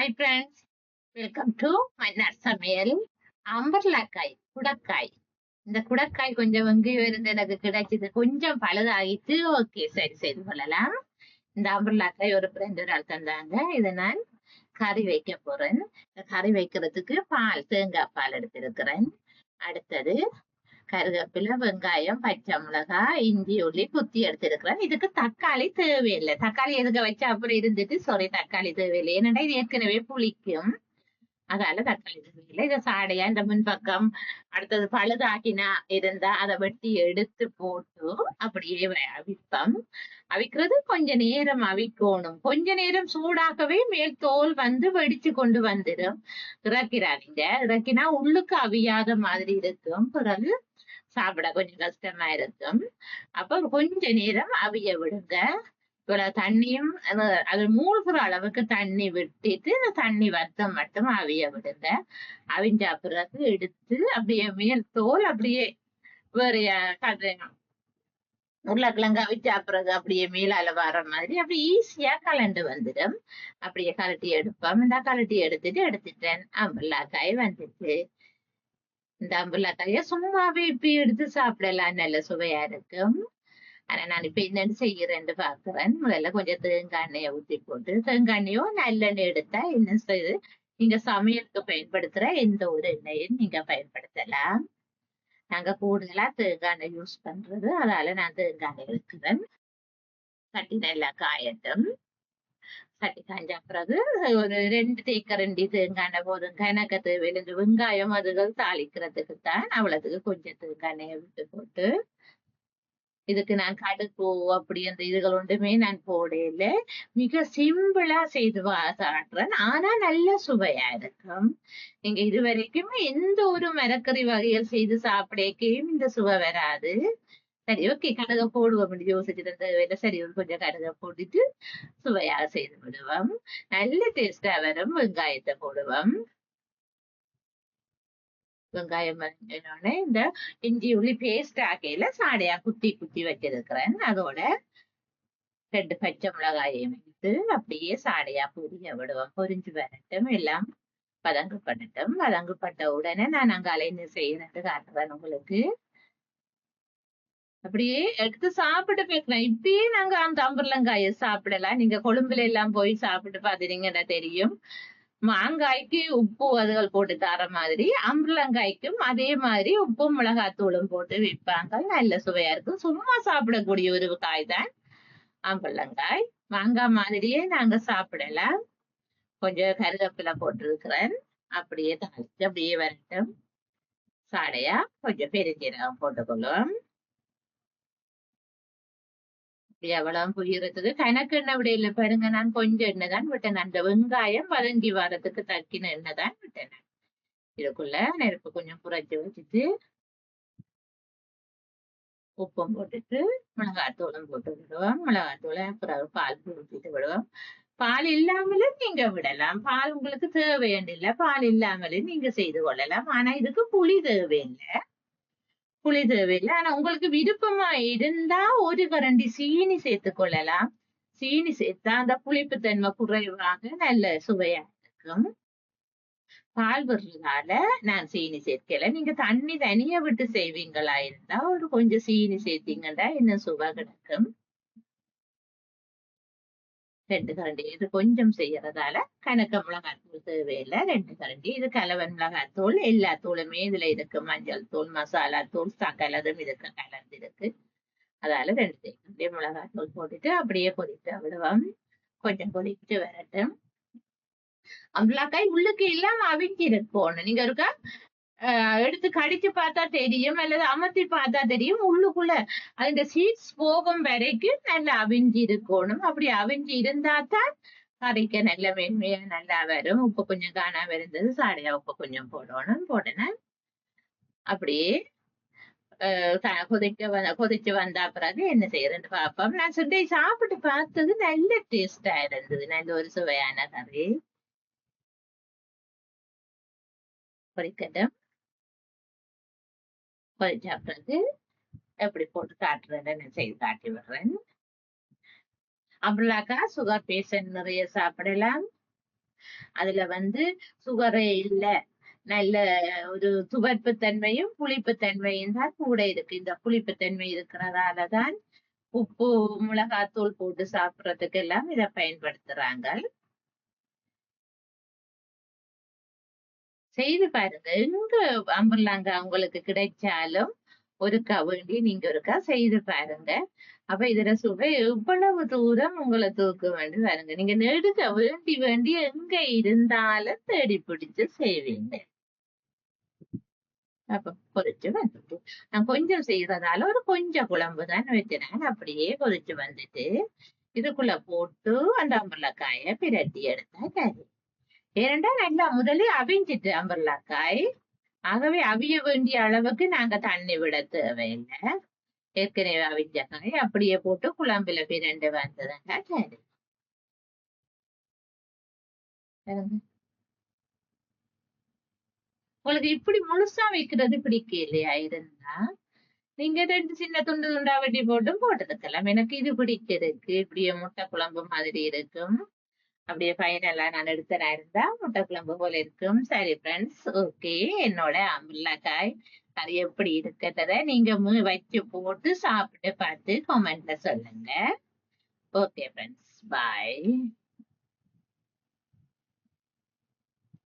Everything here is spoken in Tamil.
Hi friends, welcome to Mannar சமையல். அம்பர்லாக்காய் குடக்காய். இந்த குடக்காய் கொஞ்சம் இருந்து எனக்கு கிடைச்சது கொஞ்சம் பழுதாகிட்டு ஓகே சரி செய்து கொள்ளலாம். இந்த அம்பர்லாக்காய் ஒரு ஃப்ரெண்ட் ஒரு ஆள் தந்தாங்க. இதை நான் கறி வைக்க போறேன். கறி வைக்கிறதுக்கு தேங்காய் பால் எடுத்திருக்கிறேன். அடுத்தது கருவேப்பிலை, வெங்காயம், பச்சை மிளகாய், இஞ்சி, உள்ளி குத்தி எடுத்திருக்கிறேன். இதுக்கு தக்காளி தேவையில்லை. தக்காளி எதுக்கு வச்சா அப்புறம் இருந்துட்டு தக்காளி தேவையில்லை. ஏன்னா இது ஏற்கனவே புளிக்கும். அதால தக்காளி தேவையில்லை. இதை சாடையா இந்த முன்பக்கம் அடுத்தது பழுதாக்கினா இருந்தா அதை வெட்டி எடுத்து போட்டு அப்படியே அவிப்பம். அவிக்கிறது கொஞ்ச நேரம் அவிக்கணும். கொஞ்ச நேரம் சூடாக்கவே மேல் தோல் வெடிச்சு கொண்டு வந்துடும். இறக்கிறாதீங்க. இறக்கினா உள்ளுக்கு அவியாத மாதிரி இருக்கும். பிறகு சாப்பிட கொஞ்சம் கஷ்டமா இருக்கும். அப்ப கொஞ்ச நேரம் அவிய விடுங்க. இவ்வளவு தண்ணியும் அது மூழ்கிற அளவுக்கு தண்ணி விட்டுட்டு தண்ணி வத்தம் மட்டும் அவிய விடுங்க. அவிஞ்ச பிறகு எடுத்து அப்படியே மேல் தோல் அப்படியே வேற உருளைக்கிழங்கு அவிச்சா பிறகு அப்படியே மேலால வர மாதிரி அப்படி ஈஸியா கலண்டு வந்துடும். அப்படியே கலட்டி எடுப்போம். இந்த கலட்டி எடுத்துட்டேன். அம்பர்லாக்காய் வந்துச்சு. இந்த அம்பர்லாக்காய சும்மாவே இப்ப எடுத்து சாப்பிடலாம், நல்ல சுவையா இருக்கும். ஆனா நான் இப்ப என்னன்னு செய்யறேன்னு பாக்குறேன். முதல்ல கொஞ்சம் தேங்காய் எண்ணெயை ஊத்தி போட்டு, தேங்காய் எண்ணெயோ நல்லெண்ணெய் எடுத்தா என்ன செய்யுது, நீங்க சமையலுக்கு பயன்படுத்துற எந்த ஒரு எண்ணெயும் நீங்க பயன்படுத்தலாம். நாங்க கூடுதலா தேங்காய் எண்ணெய் யூஸ் பண்றது, அதால நான் தேங்காய் எண்ணெய் எடுக்கிறேன். சட்டி நல்லா காயட்டும். சட்டி காஞ்ச பிறகு ஒரு 2 தேக்கரண்டி தேங்காய் எண்ணெய் போதும். கணக்க தேவையில்லை. வெங்காயம் அதுகள் தாளிக்கிறதுக்கு தான். அவ்வளவுக்கு கொஞ்சம் தேங்காய் எண்ணெயை விட்டு போட்டு, இதுக்கு நான் கடுகு அப்படி அந்த இதுகள் ஒன்றுமே நான் போடல. மிக சிம்பிளா செய்து காட்டுறேன். ஆனா நல்ல சுவையா இருக்கும். நீங்க இதுவரைக்குமே எந்த ஒரு மரக்கறி வகைகள் செய்து சாப்பிடக்கையும் இந்த சுவை வராது. சரி ஓகே, கடுகை போடுவோம் யோசிச்சுட்டு சரி கொஞ்சம் கடுகை போட்டுட்டு சுவையாக செய்து விடுவோம். நல்ல டேஸ்டா வரும். வெங்காயத்தை போடுவோம். வெங்காயம் மறிஞ்சோடனே இந்த இஞ்சி உள்ளி பேஸ்ட் ஆக்கையில சாடையா குத்தி குத்தி வச்சிருக்கிறேன். அதோட 2 பச்சை மிளகாயையும் எடுத்து அப்படியே சாடையா பொரிய விடுவோம். பொரிஞ்சு வரட்டும், எல்லாம் வதங்கப்படட்டும். வதங்கப்பட்ட உடனே நான் அங்க அலைந்து செய்யறது காட்டுறேன் உங்களுக்கு. அப்படியே எடுத்து சாப்பிட்டு பேசுறேன். இப்பயே நாங்க அந்த அம்பர்லங்காய சாப்பிடலாம். நீங்க கொழும்புல எல்லாம் போய் சாப்பிட்டு பாத்தீங்கன்னா தெரியும். மாங்காய்க்கு உப்பு அதுகள் போட்டு தர மாதிரி அம்பர்லங்காய்க்கும் அதே மாதிரி உப்பும் மிளகாத்தூளும் போட்டு விற்பாங்க. நல்ல சுவையா இருக்கும். சும்மா சாப்பிடக்கூடிய ஒரு காய் தான் அம்பர்லங்காய். மாங்காய் மாதிரியே நாங்க சாப்பிடலாம். கொஞ்சம் கருவேப்பிலை போட்டிருக்கிறேன். அப்படியே தாளிச்சு அப்படியே வரட்டும். சாடையா கொஞ்சம் பெருஞ்சீரகம் போட்டுக்கொள்ளும். எவ்வளவு புரியறதுக்கு கணக்கு எண்ணெய் விடையில பாருங்க. நான் கொஞ்சம் எண்ணெய் தான் விட்டேன். அந்த வெங்காயம் வதங்கி வரதுக்கு தக்கின எண்ணெய் தான் விட்டேன். இதுக்குள்ள நெருப்பு கொஞ்சம் குறைச்சி வச்சுட்டு உப்பும் போட்டுட்டு மிளகாத்தூளும் போட்டு விடுவோம். மிளகாத்தூளை பிறகு பால் ஊற்றிட்டு விடுவோம். பால் இல்லாமலும் நீங்க விடலாம். பால் உங்களுக்கு தேவையில்லை. பால் இல்லாமலும் நீங்க செய்து கொள்ளலாம். ஆனா இதுக்கு புளி தேவையில்லை. ஆனா உங்களுக்கு விருப்பமா இருந்தா ஒரு கரண்டி சீனி சேர்த்துக் கொள்ளலாம். சீனி சேர்த்தா அந்த புளிப்பு தன்மை குறைவாக நல்ல சுவையா இருக்கும். பால் விடுறதால நான் சீனி சேர்க்கல. நீங்க தண்ணி தனியா விட்டு செய்வீங்களா இருந்தா ஒரு கொஞ்சம் சீனி சேர்த்தீங்கன்னா இன்னும் சுவை கிடைக்கும். 2 கரண்டி இது கொஞ்சம் செய்யறதால கணக்க மிளகாத்தூள் தேவையில்லை. 2 கரண்டி இது கலவன் மிளகாத்தூள். எல்லா தூளுமே இதுல இருக்கு. மஞ்சள் தூள், மசாலா தூள் சகலதும் இதுக்கு கலந்து இருக்கு. அதால 2 தேக்கரண்டி மிளகாத்தூள் போட்டுட்டு அப்படியே கொதிக்க விடுவோம். கொஞ்சம் கொதிச்சு வரட்டும். அம்பலாக்காய் உள்ளுக்கு இல்லாம அவிஞ்சி இருக்கணும். நீங்க இருக்கா எடுத்து கடிச்சு பார்த்தா தெரியும், அல்லது அமர்த்தி பார்த்தா தெரியும். உள்ளுக்குள்ள அந்த சீட்ஸ் போகும் வரைக்கும் நல்லா அவிஞ்சி இருக்கணும். அப்படி அவிஞ்சி இருந்தா தான் கறிக்க நல்ல மென்மையா நல்லா வரும். உப்பு கொஞ்சம் காணாம இருந்தது, சாடையா உப்பு கொஞ்சம் போடணும். போட்டேன்னா அப்படியே கொதிச்சு வந்தா பிறகு என்ன செய்யறேன்னு பார்ப்போம். நான் சுண்டை சாப்பிட்டு பார்த்தது நல்ல டேஸ்டா இருந்தது. நல்ல ஒரு சுவையான கறி. பொரிக்கட்டும். பொரிச்ச பிறகு எப்படி போட்டு காட்டுறேன்னு நான் செய்து காட்டி விடுறேன். அம்பலாக்கா சுகர் பேஷண்ட் நிறைய சாப்பிடலாம். அதுல சுகரே இல்ல, நல்ல ஒரு துவர்ப்பு தன்மையும் புளிப்பு தன்மையும் தான் கூட இருக்கு. இந்த புளிப்பு தன்மை இருக்கிறதாலதான் உப்பு மிளகாத்தூள் போட்டு சாப்பிடறதுக்கு எல்லாம் இதை பயன்படுத்துறாங்க. செய்து பாருங்க. எங்க அம்பர்லாங்க உங்களுக்கு கிடைச்சாலும் ஒருக்கா வேண்டி நீங்க ஒருக்கா செய்து பாருங்க. அப்ப இதுல சுவை எவ்வளவு தூரம் உங்களை தூக்க வேண்டி பாருங்க. நீங்க நெடுக வேண்டி வேண்டி எங்க இருந்தாலும் தேடி பிடிச்சு செய்வீங்க. அப்ப பொரிச்சு வந்துட்டு நான் கொஞ்சம் செய்யறதால ஒரு கொஞ்சம் குழம்பு தான் வச்சினேன். அப்படியே பொரிச்சு வந்துட்டு இதுக்குள்ள போட்டு அந்த அம்பர்லக்காய பிரட்டி எடுத்தா சரி. ஏனென்றா நல்லா முதலே அவிஞ்சிட்டு அம்பர்லாக்காய். ஆகவே அவிய வேண்டிய அளவுக்கு நாங்க தண்ணி விட தேவையில்லை. ஏற்கனவே அவிஞ்ச காய் அப்படியே போட்டு குழம்புல பிரண்டு வந்ததுங்க சரி. உங்களுக்கு இப்படி முழுசா வைக்கிறது பிடிக்கலையா இருந்தா நீங்க 2 சின்ன துண்டு துண்டா வெட்டி போட்டும் போட்டுக்கலாம். எனக்கு இது பிடிச்சிருக்கு. இப்படியே முட்டை குழம்பு மாதிரி இருக்கும். அப்படியே ஃபைனலா நான் எடுத்தனா இருந்தா முட்டை குழம்பு போல இருக்கும். சரி ஃப்ரெண்ட்ஸ், ஓகே. என்னோட அம்பர்லாக்காய் கறி எப்படி இருக்கிறத நீங்க வச்சு போட்டு சாப்பிட்டு பார்த்து கமெண்ட்ல சொல்லுங்க. ஓகே ஃப்ரெண்ட்ஸ், பாய்.